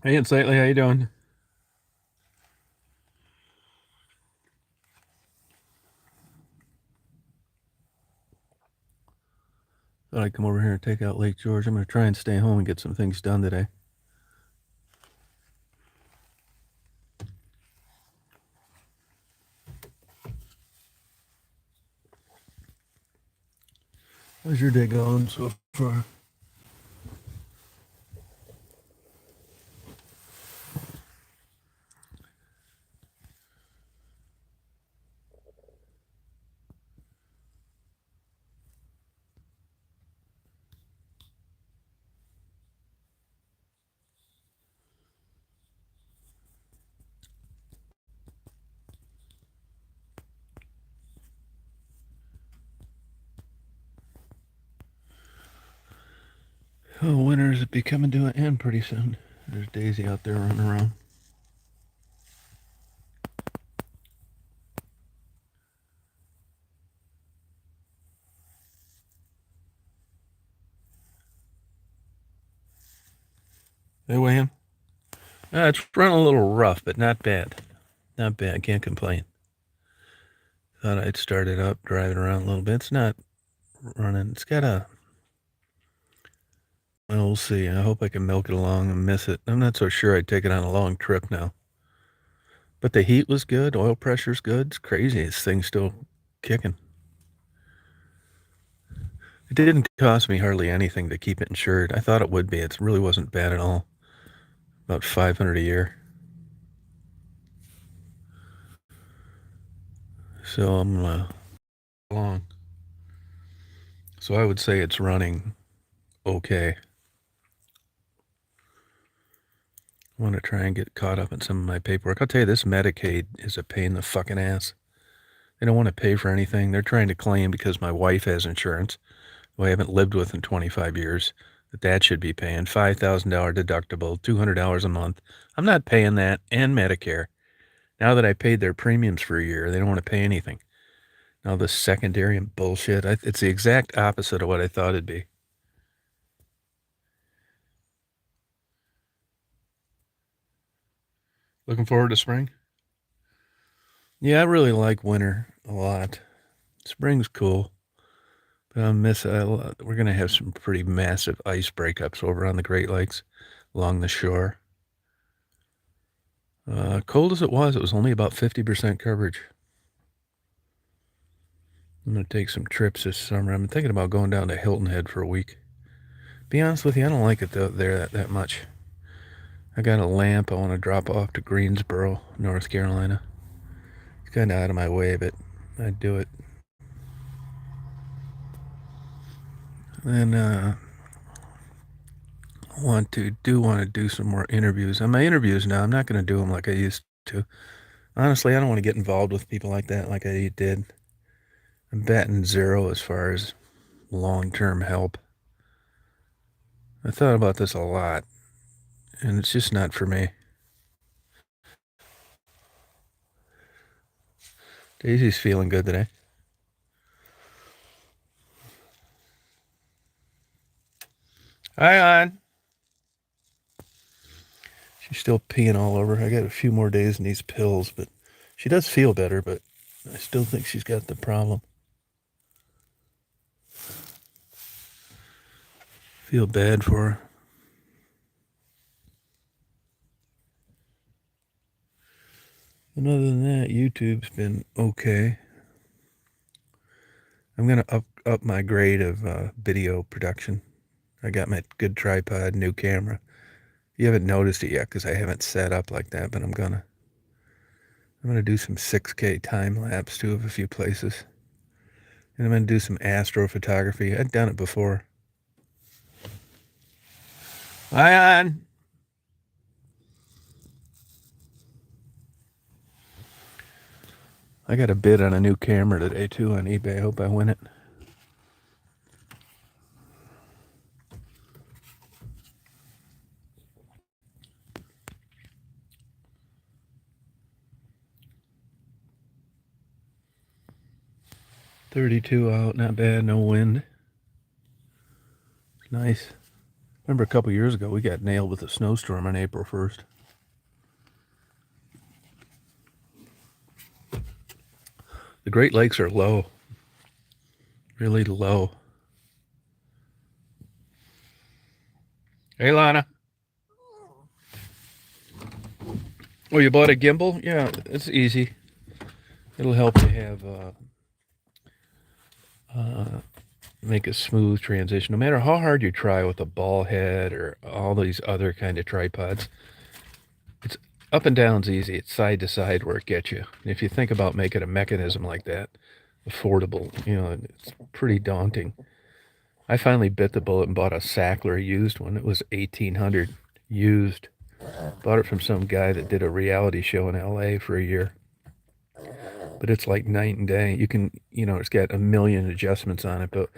Hey, it's lately. How you doing? Thought I'd come over here and take out Lake George. I'm going to try and stay home and get some things done today. How's your day going so far? Oh, winter is becoming to an end pretty soon. There's Daisy out there running around. Hey, William. It's running a little rough, but not bad. Not bad. Can't complain. Thought I'd start it up, drive it around a little bit. It's not running. It's got a. Well, we'll see. I hope I can milk it along and miss it. I'm not so sure I'd take it on a long trip now. But the heat was good. Oil pressure's good. It's crazy. This thing's still kicking. It didn't cost me hardly anything to keep it insured. I thought it would be. It really wasn't bad at all. About 500 a year. So I'm long. So I would say it's running okay. I want to try and get caught up in some of my paperwork. I'll tell you, this Medicaid is a pain in the fucking ass. They don't want to pay for anything. They're trying to claim because my wife has insurance, who I haven't lived with in 25 years, that should be paying $5,000 deductible, $200 a month. I'm not paying that and Medicare. Now that I paid their premiums for a year, they don't want to pay anything. Now this secondary and bullshit, it's the exact opposite of what I thought it'd be. Looking forward to spring? Yeah, I really like winter a lot. Spring's cool, but we're going to have some pretty massive ice breakups over on the Great Lakes along the shore. Cold as it was only about 50% coverage. I'm going to take some trips this summer. I'm thinking about going down to Hilton Head for a week. Be honest with you, I don't like it there that much. I got a lamp I want to drop off to Greensboro, North Carolina. It's kind of out of my way, but I'd do it. And want to do some more interviews. On my interviews now, I'm not going to do them like I used to. Honestly, I don't want to get involved with people like that like I did. I'm batting zero as far as long-term help. I thought about this a lot, and it's just not for me. Daisy's feeling good today. Hi, on. She's still peeing all over. I got a few more days in these pills, but she does feel better, but I still think she's got the problem. Feel bad for her. And other than that, YouTube's been okay. I'm gonna up my grade of video production. I got my good tripod, new camera. You haven't noticed it yet because I haven't set up like that, but I'm gonna. I'm gonna do some 6K time lapse too of a few places, and I'm gonna do some astro photography. I've done it before. Hi, on. I got a bid on a new camera today too on eBay. I hope I win it. $32 out, not bad. No wind. It's nice. Remember a couple years ago, we got nailed with a snowstorm on April 1st. The Great Lakes are low. Really low. Hey, Lana. Oh, you bought a gimbal? Yeah, it's easy. It'll help you have make a smooth transition. No matter how hard you try with a ball head or all these other kind of tripods, it's up and down's easy. It's side to side where it gets you. And if you think about making a mechanism like that affordable, it's pretty daunting. I finally bit the bullet and bought a Sackler used one. It was $1,800 used. Bought it from some guy that did a reality show in LA for a year. But it's like night and day. You can, it's got a million adjustments on it. But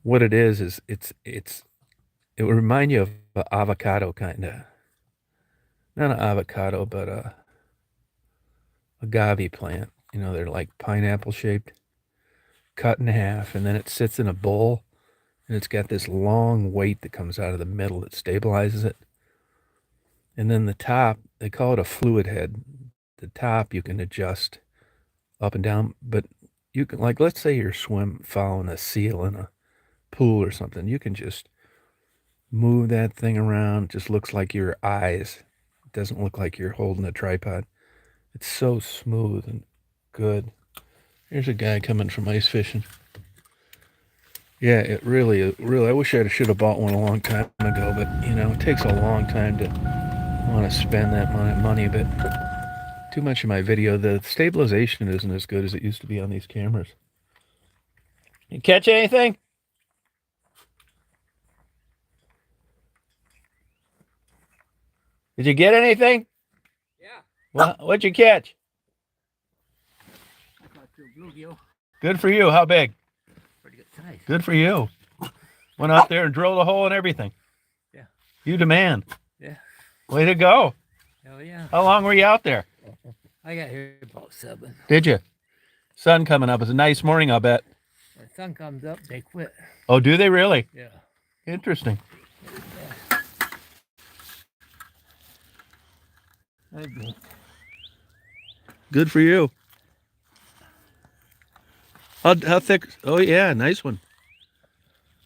what it is it would remind you of an avocado kind of, not an avocado, but a agave plant. They're like pineapple shaped, cut in half, and then it sits in a bowl, and it's got this long weight that comes out of the middle that stabilizes it. And then the top, they call it a fluid head. The top you can adjust up and down, but you can, like, let's say you're following a seal in a pool or something, you can just move that thing around. It just looks like your eyes. It doesn't look like you're holding a tripod. It's so smooth and good. Here's a guy coming from ice fishing. Yeah, it really, I wish I should have bought one a long time ago, but it takes a long time to want to spend that money, but too much of my video, the stabilization isn't as good as it used to be on these cameras. You catch anything? Did you get anything? Yeah. What'd you catch? I caught two bluegill. Good for you. How big? Pretty good size. Good for you. Went out there and drilled a hole and everything. Yeah. You demand. Yeah. Way to go. Hell yeah. How long were you out there? I got here about 7. Did you? Sun coming up. It's a nice morning, I'll bet. When the sun comes up, they quit. Oh, do they really? Yeah. Interesting. Yeah. Good for you. How thick? Oh, yeah, nice one.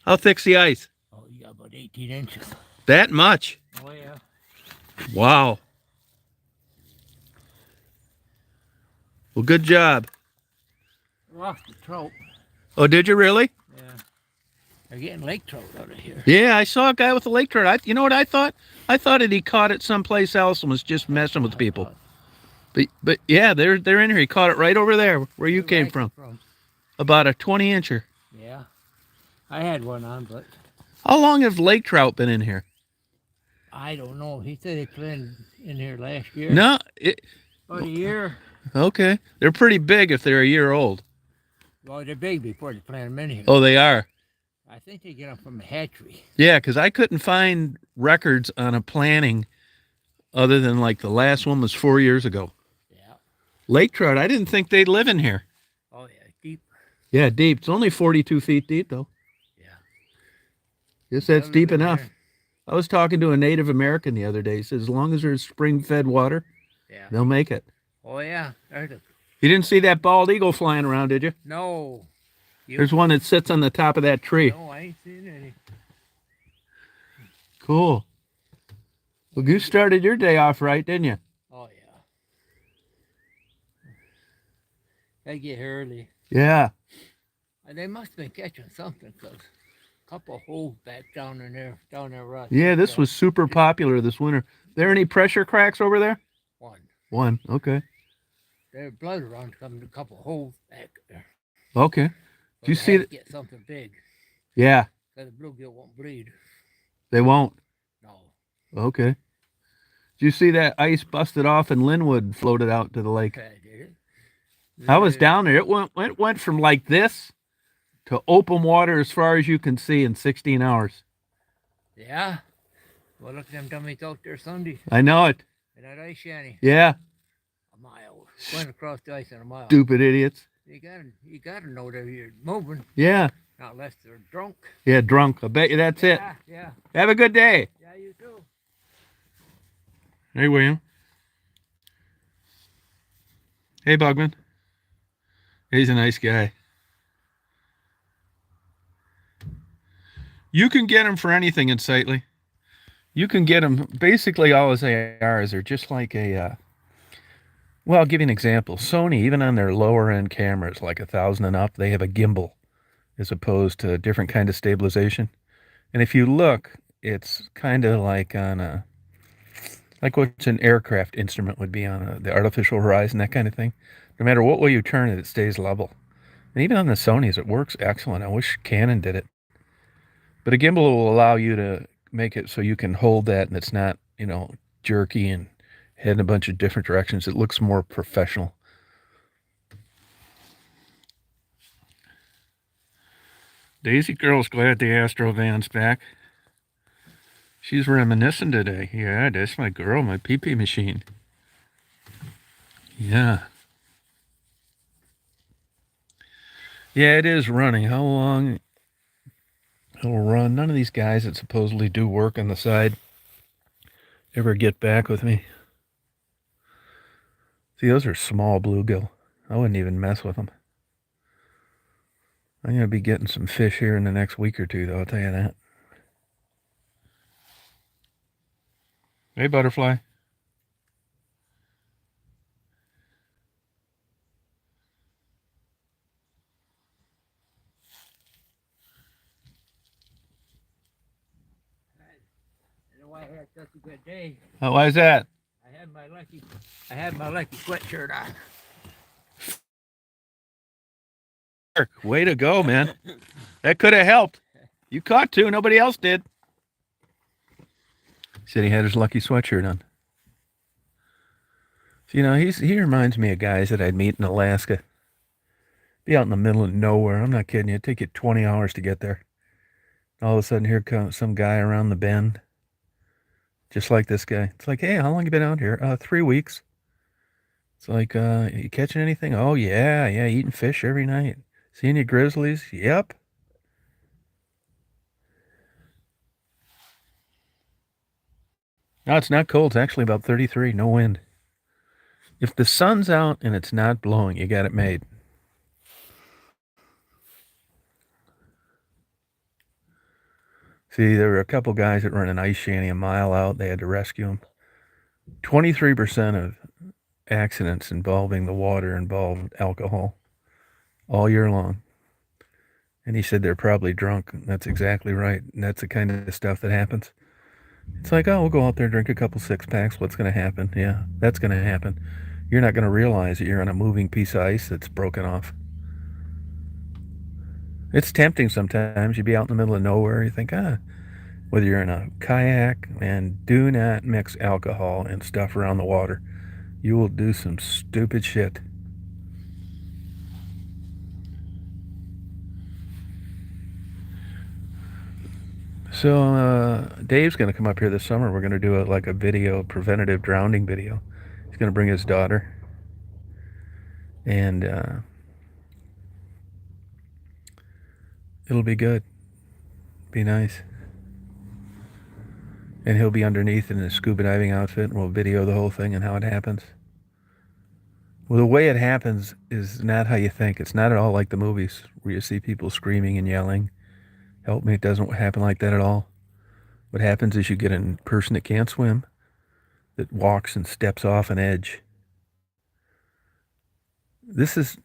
How thick's the ice? Oh, you got about 18 inches. That much? Oh, yeah. Wow. Well, good job. Lost the trout. Oh, did you really? Yeah. They're getting lake trout out of here. Yeah, I saw a guy with a lake trout. You know what I thought? I thought that he caught it someplace else and was just messing with people. But yeah, they're in here. He caught it right over there where you came from. About a 20-incher. Yeah. I had one on, but How long have lake trout been in here? I don't know. He said they planted in here last year. No. About a year. Okay. They're pretty big if they're a year old. Well, they're big before they plant them in here. Oh, they are? I think they get them from a hatchery. Yeah, because I couldn't find records on a planting other than like the last one was 4 years ago. Yeah. Lake trout, I didn't think they'd live in here. Oh, yeah. Deep. Yeah, deep. It's only 42 feet deep, though. Yeah. Guess that's deep enough. There. I was talking to a Native American the other day. He says as long as there's spring-fed water, Yeah. they'll make it. Oh, yeah. You didn't see that bald eagle flying around, did you? No. There's one that sits on the top of that tree. No, I ain't seen any. Cool. Well, you started your day off right, didn't you? Oh, yeah. I get here early. Yeah. They must have been catching something because a couple of holes back down there right. Yeah, this was super popular this winter. There any pressure cracks over there? One. Okay. There's blood around coming a couple of holes back there. Okay. Do you see that? Get something big. Yeah. Because the bluegill won't breed. They won't. No. Okay. Did you see that ice busted off and Linwood floated out to the lake? I did it. I was down there. It went from like this to open water as far as you can see in 16 hours. Yeah. Well, look at them dummies out there Sunday. I know it. In that ice shanty. Yeah. A mile. Going across the ice in a mile. Stupid idiots. You gotta know that you're moving. Yeah. Not unless they're drunk. Yeah, drunk. I bet you that's it. Yeah. Have a good day. Yeah, you too. Hey, William. Hey, Bugman. He's a nice guy. You can get them for anything in Sightly. You can get them. Basically, all they are is they're just like a. Well, I'll give you an example. Sony, even on their lower end cameras, like 1,000 and up, they have a gimbal as opposed to a different kind of stabilization. And if you look, it's kind of like on a, like what an aircraft instrument would be on the artificial horizon, that kind of thing. No matter what way you turn it, it stays level. And even on the Sonys, it works excellent. I wish Canon did it. But a gimbal will allow you to make it so you can hold that and it's not, jerky and head in a bunch of different directions. It looks more professional. Daisy Girl's glad the Astro van's back. She's reminiscing today. Yeah, that's my girl, my pee-pee machine. Yeah. Yeah, it is running. How long it'll run? None of these guys that supposedly do work on the side ever get back with me. See, those are small bluegill. I wouldn't even mess with them. I'm going to be getting some fish here in the next week or two, though, I'll tell you that. Hey, butterfly. You know why I had such a good day? Oh, why is that? I had my lucky sweatshirt on. Way to go, man. That could have helped. You caught two. Nobody else did. He said he had his lucky sweatshirt on. So, he reminds me of guys that I'd meet in Alaska. Be out in the middle of nowhere. I'm not kidding you. It'd take you 20 hours to get there. All of a sudden, here comes some guy around the bend. Just like this guy. It's like, hey, how long you been out here? 3 weeks. It's like, you catching anything? Oh, yeah, eating fish every night. Seeing any grizzlies? Yep. No, it's not cold. It's actually about 33. No wind. If the sun's out and it's not blowing, you got it made. See, there were a couple guys that were in an ice shanty a mile out. They had to rescue them. 23% of accidents involving the water involved alcohol all year long. And he said they're probably drunk. That's exactly right. And that's the kind of stuff that happens. It's like, oh, we'll go out there, drink a couple six packs. What's going to happen? Yeah, that's going to happen. You're not going to realize that you're on a moving piece of ice that's broken off. It's tempting sometimes. You'd be out in the middle of nowhere. You think, whether you're in a kayak, man, do not mix alcohol and stuff around the water. You will do some stupid shit. So Dave's going to come up here this summer. We're going to do a video, preventative drowning video. He's going to bring his daughter. And it'll be good. Be nice. And he'll be underneath in a scuba diving outfit, and we'll video the whole thing and how it happens. Well, the way it happens is not how you think. It's not at all like the movies where you see people screaming and yelling. Help me, it doesn't happen like that at all. What happens is you get a person that can't swim that walks and steps off an edge. This is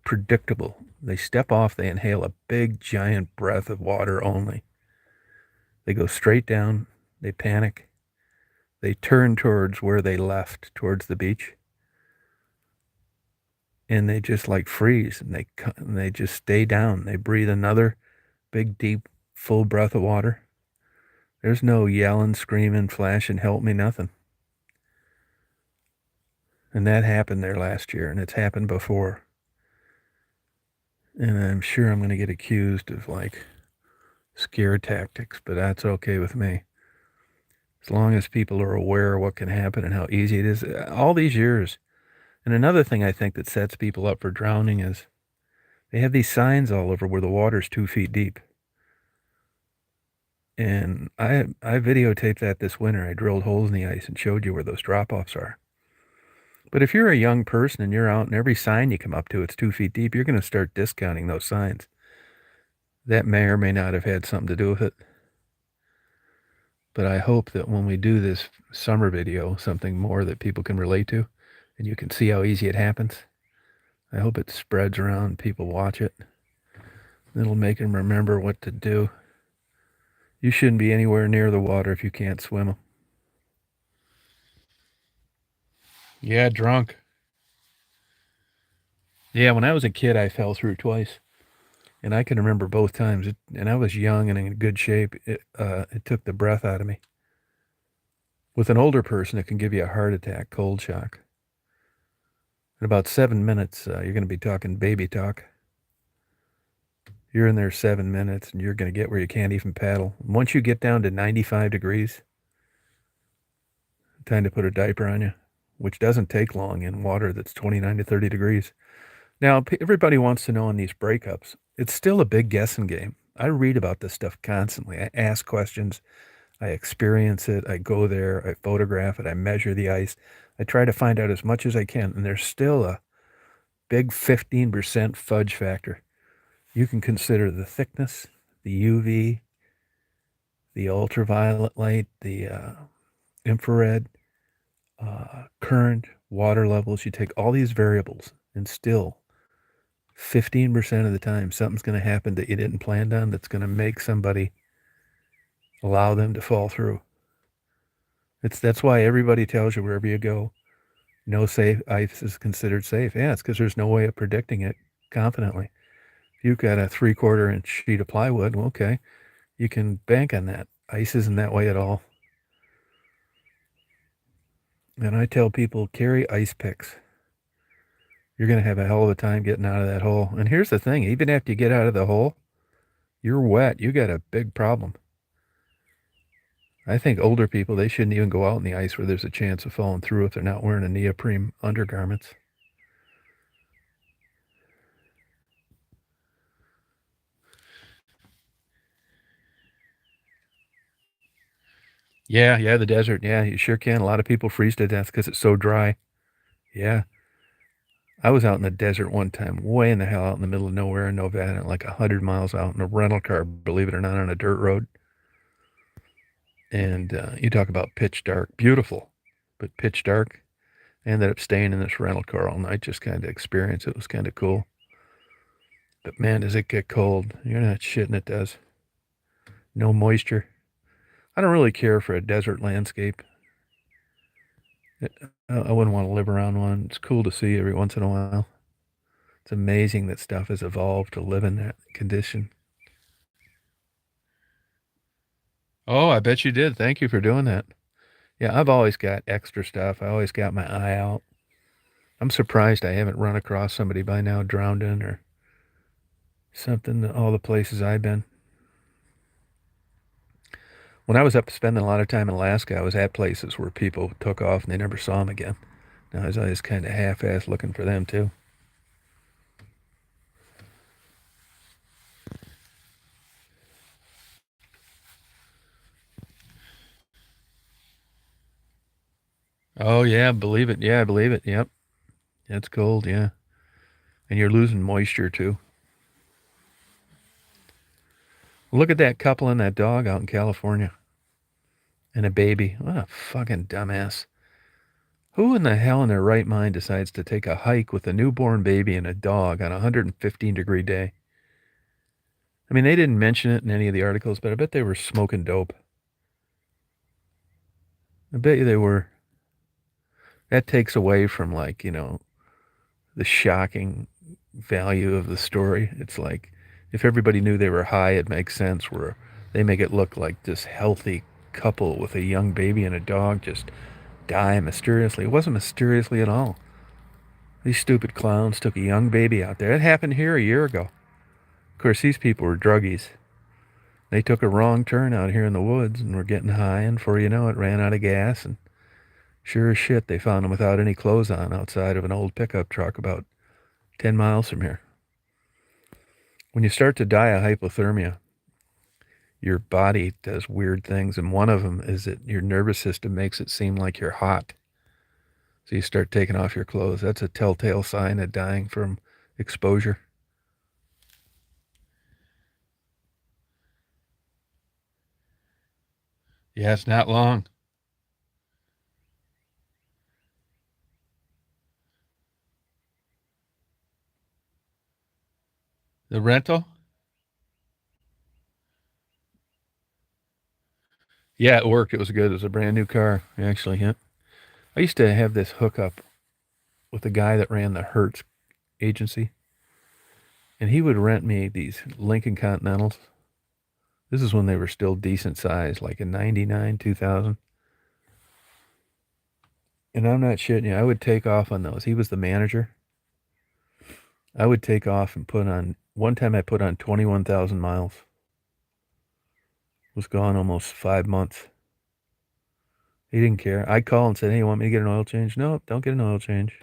predictable. They step off, they inhale a big, giant breath of water only. They go straight down, they panic, they turn towards where they left, towards the beach, and they just like freeze, and they just stay down. They breathe another big, deep, full breath of water. There's no yelling, screaming, flashing, help me, nothing. And that happened there last year, and it's happened before. And I'm sure I'm going to get accused of scare tactics, but that's okay with me. As long as people are aware of what can happen and how easy it is. All these years. And another thing I think that sets people up for drowning is They have these signs all over where the water's 2 feet deep. And I videotaped that this winter. I drilled holes in the ice and showed you where those drop-offs are. But if you're a young person and you're out and every sign you come up to, it's 2 feet deep, you're going to start discounting those signs. That may or may not have had something to do with it. But I hope that when we do this summer video, something more that people can relate to, and you can see how easy it happens. I hope it spreads around, people watch it. It'll make them remember what to do. You shouldn't be anywhere near the water if you can't swim. Yeah, drunk. Yeah, when I was a kid, I fell through twice. And I can remember both times. And I was young and in good shape. It took the breath out of me. With an older person, it can give you a heart attack, cold shock. In about 7 minutes, you're going to be talking baby talk. You're in there 7 minutes, and you're going to get where you can't even paddle. And once you get down to 95 degrees, time to put a diaper on you, which doesn't take long in water that's 29 to 30 degrees. Now, everybody wants to know on these breakups, it's still a big guessing game. I read about this stuff constantly. I ask questions. I experience it. I go there. I photograph it. I measure the ice. I try to find out as much as I can. And there's still a big 15% fudge factor. You can consider the thickness, the UV, the ultraviolet light, the infrared, current, water levels. You take all these variables and still 15% of the time something's going to happen that you didn't plan on that's going to make somebody allow them to fall through. That's why everybody tells you wherever you go, no safe ice is considered safe. Yeah, it's because there's no way of predicting it confidently. If you've got a 3/4 inch sheet of plywood, well, okay, you can bank on that. Ice isn't that way at all. And I tell people, carry ice picks. You're going to have a hell of a time getting out of that hole. And here's the thing, even after you get out of the hole, you're wet. You got a big problem. I think older people, they shouldn't even go out in the ice where there's a chance of falling through if they're not wearing a neoprene undergarments. Yeah, the desert. Yeah, you sure can. A lot of people freeze to death because it's so dry. Yeah. I was out in the desert one time, way in the hell out in the middle of nowhere in Nevada, like 100 miles out in a rental car, believe it or not, on a dirt road. And you talk about pitch dark. Beautiful, but pitch dark. I ended up staying in this rental car all night, just kind of experience it. It was kind of cool. But man, does it get cold. You're not shitting, it does. No moisture. I don't really care for a desert landscape. I wouldn't want to live around one. It's cool to see every once in a while. It's amazing that stuff has evolved to live in that condition. Oh, I bet you did. Thank you for doing that. Yeah, I've always got extra stuff. I always got my eye out. I'm surprised I haven't run across somebody by now drowned in or something, all the places I've been. When I was up spending a lot of time in Alaska, I was at places where people took off and they never saw them again. Now, I was always kind of half-assed looking for them, too. Oh, yeah, believe it. Yeah, I believe it. Yep. It's cold, yeah. And you're losing moisture, too. Look at that couple and that dog out in California. And a baby. What a fucking dumbass. Who in the hell in their right mind decides to take a hike with a newborn baby and a dog on a 115-degree day? I mean, they didn't mention it in any of the articles, but I bet they were smoking dope. I bet you they were. That takes away from, like, the shocking value of the story. It's like, if everybody knew they were high, it makes sense, where they make it look like this healthy couple with a young baby and a dog just die mysteriously. It wasn't mysteriously at all. These stupid clowns took a young baby out there. It happened here a year ago. Of course, these people were druggies. They took a wrong turn out here in the woods and were getting high, and before you know it, ran out of gas, and sure as shit, they found him without any clothes on outside of an old pickup truck about 10 miles from here. when you start to die of hypothermia, your body does weird things, and one of them is that your nervous system makes it seem like you're hot. So you start taking off your clothes. That's a telltale sign of dying from exposure. Yeah, it's not long. The rental? Yeah, it worked. It was good. It was a brand new car, actually. Yeah. I used to have this hookup with the guy that ran the Hertz agency, and he would rent me these Lincoln Continentals. This is when they were still decent size, like in 99, 2000. And I'm not shitting you. I would take off on those. He was the manager. I would take off and put on, one time I put on 21,000 miles. Was gone almost 5 months. He didn't care. I'd call and said, hey, you want me to get an oil change? No, don't get an oil change.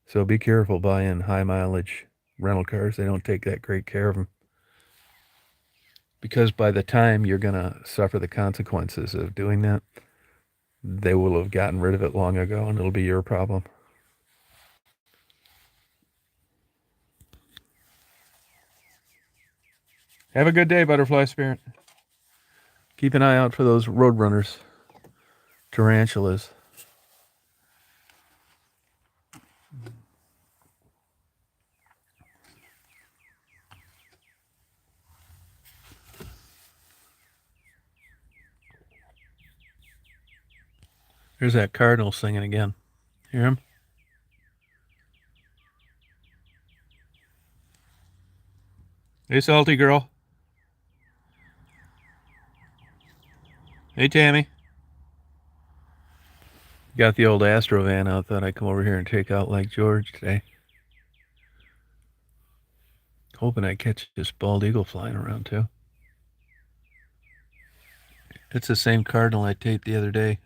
So be careful buying high mileage rental cars. They don't take that great care of them. Because by the time you're going to suffer the consequences of doing that, they will have gotten rid of it long ago and it'll be your problem. Have a good day, Butterfly Spirit. Keep an eye out for those roadrunners, tarantulas. There's that cardinal singing again. Hear him? Hey, salty girl. Hey, Tammy. Got the old Astro van out. Thought I'd come over here and take out like George today. Hoping I catch this bald eagle flying around too. It's the same cardinal I taped the other day.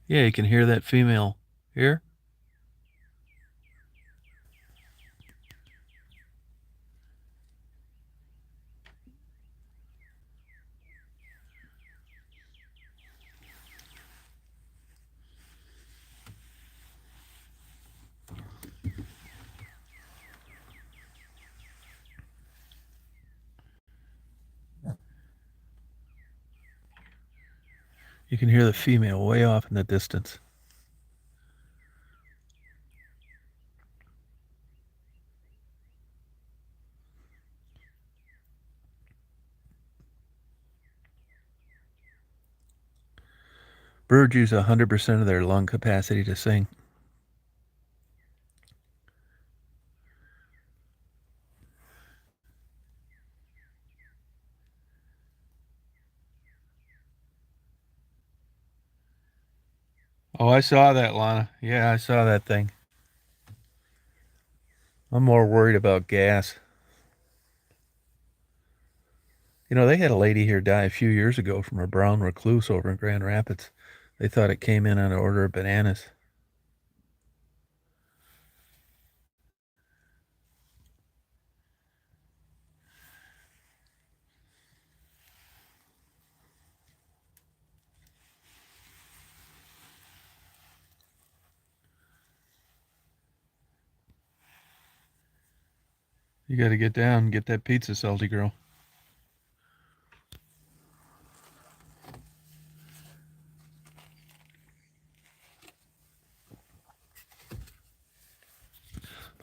Yeah, you can hear that female here. You can hear the female way off in the distance. Birds use 100% of their lung capacity to sing. Oh, I saw that, Lana. Yeah, I saw that thing. I'm more worried about gas. You know, they had a lady here die a few years ago from a brown recluse over in Grand Rapids. They thought it came in on an order of bananas. You got to get down and get that pizza, salty girl.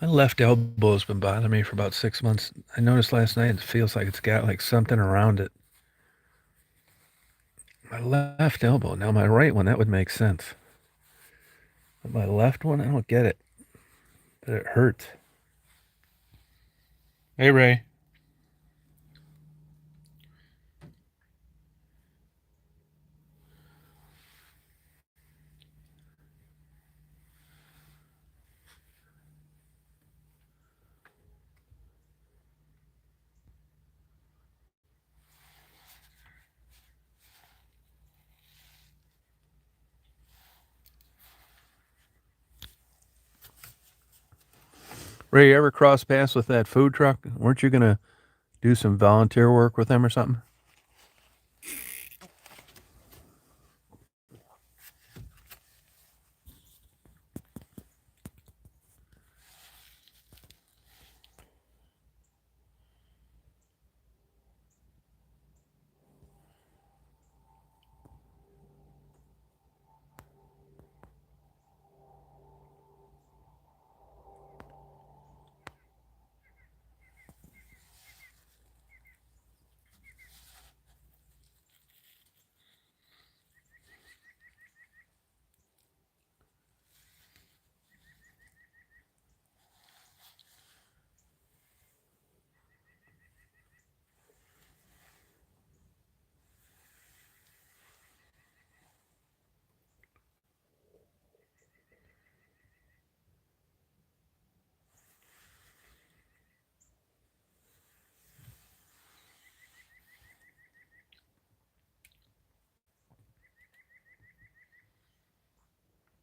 My left elbow has been bothering me for about 6 months. I noticed last night it feels like it's got like something around it. My left elbow. Now my right one, that would make sense. But my left one, I don't get it. But it hurts. Hey, Ray. Ray, you ever cross paths with that food truck? Weren't you gonna do some volunteer work with them or something?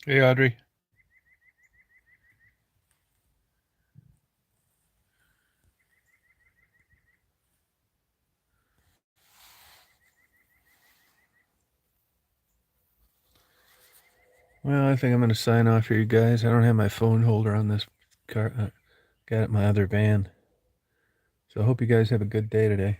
Hey, Audrey. Well, I think I'm going to sign off here, you guys. I don't have my phone holder on this car. Got it in my other van. So I hope you guys have a good day today.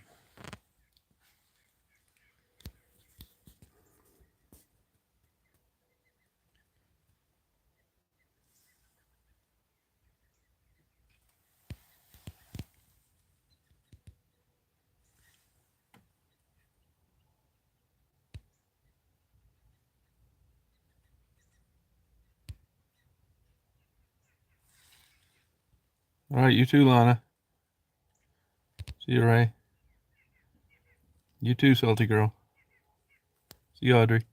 All right, you too, Lana. See you, Ray. You too, Salty Girl. See you, Audrey.